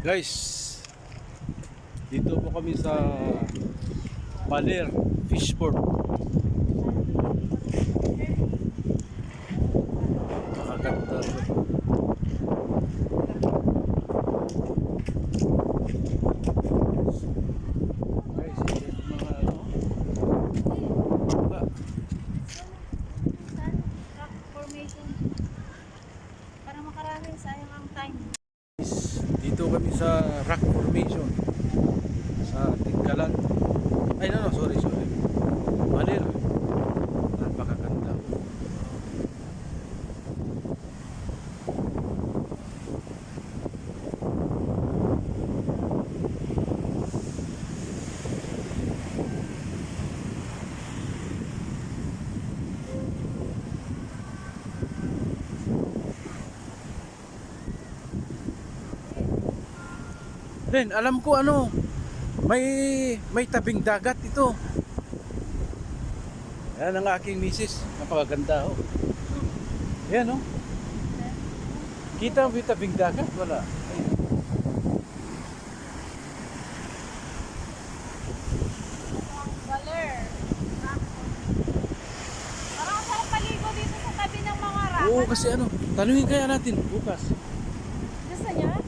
Guys, dito po kami sa Baler Fishport. Nakaganda to. Guys, ito yung mga Rock formation. Para makarami, sayang ang time. dito kami sa rock formation sa Tingkalan. Ay no, sorry. Baler. Napakaganda. Ren, alam ko ano, may tabing dagat ito. Yan ang aking misis. Napakaganda oh. Yan oh. Kita mo yung tabing dagat? Wala. Ay. Baler. Parang sarap paligo dito sa tabi ng mga rock. Oo, kasi ano, tanungin kaya natin bukas. Gusto niya? Paligo?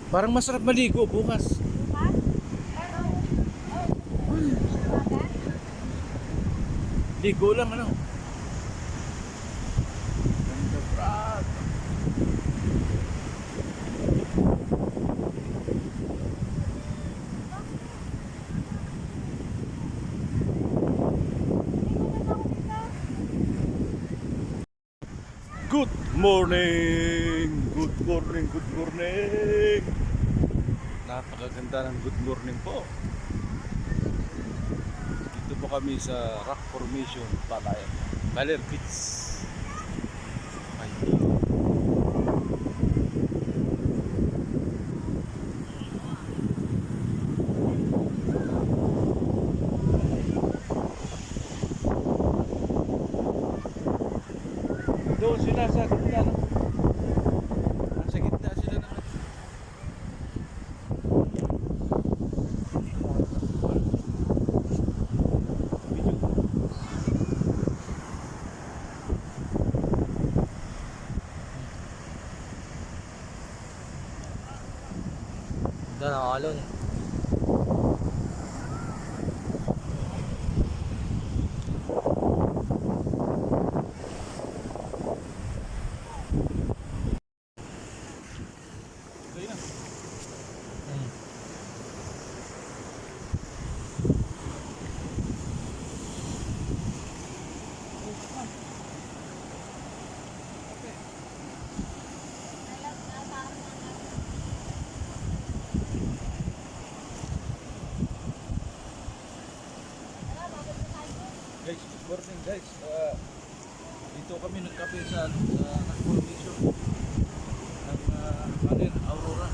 Parang masarap maligo bukas. Bukas? Bagat? Ligo lang ano. Ganda brad. Good morning! Good morning, good morning! Napakaganda ng good morning po. Dito po kami sa Rock Formation, Baler Beach. Ay. Doon sila sa gitna, no? Nasa gitna sila naman. Doon ang alon. Ayun na. Guys, good morning guys. Dito kami nagkape sa Rock Formation ng Baler, Aurora.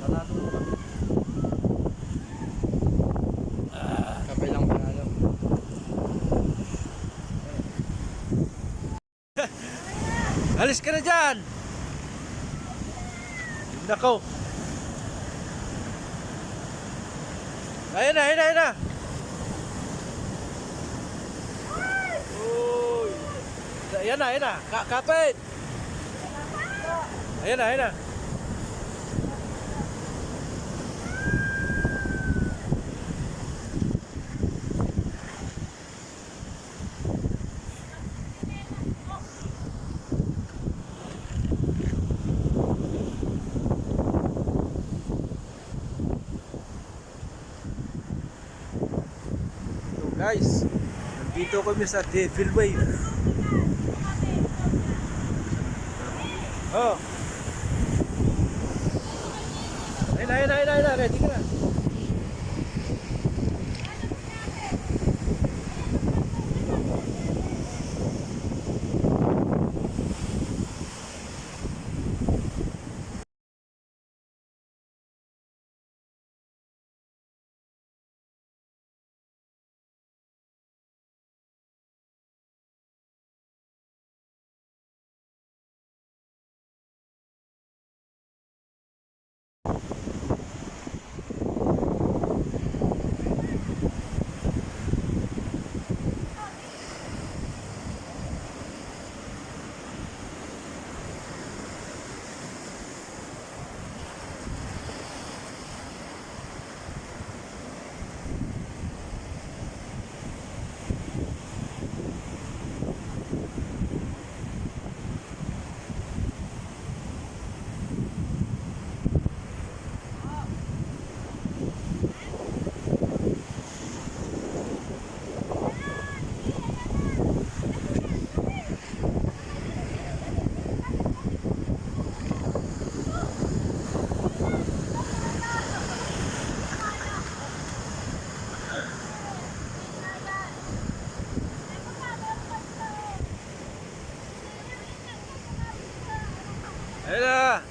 Panalo po kami. Kape lang panalo. Alis ka na dyan! Nako! Ayun na! Uy! Ayan na! Kapit! Ayan na! So guys, nandito kami sa Devil Wave. Oh. Ayun na. Ready ka na. Ayan na!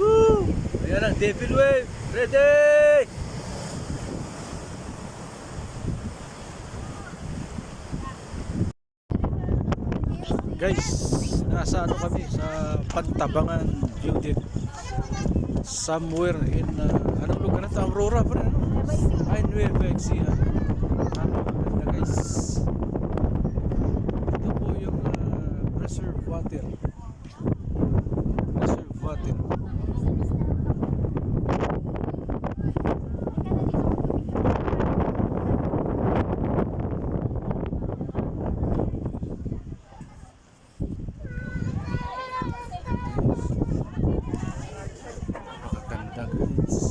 Woo! Ayan ang Devil Wave! Ready! Guys, nasa ano kami sa Pantabangan View Deck. Somewhere in anong lugar na ito? Aurora pa rin, ano? Ay, Nueva Ecija. Napakaganda guys. Ito po yung reserve water. Reserve water. Napakaganda guys.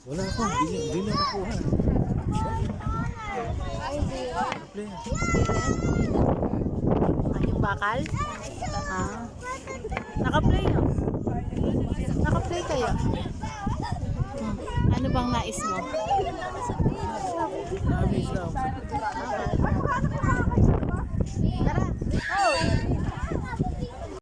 Wala ako, hindi na nakuha. Play. Yung bakal? Ah. Naka-play no? Naka-play kayo? Ano bang nais mo? Na-amaze na ako. Tara!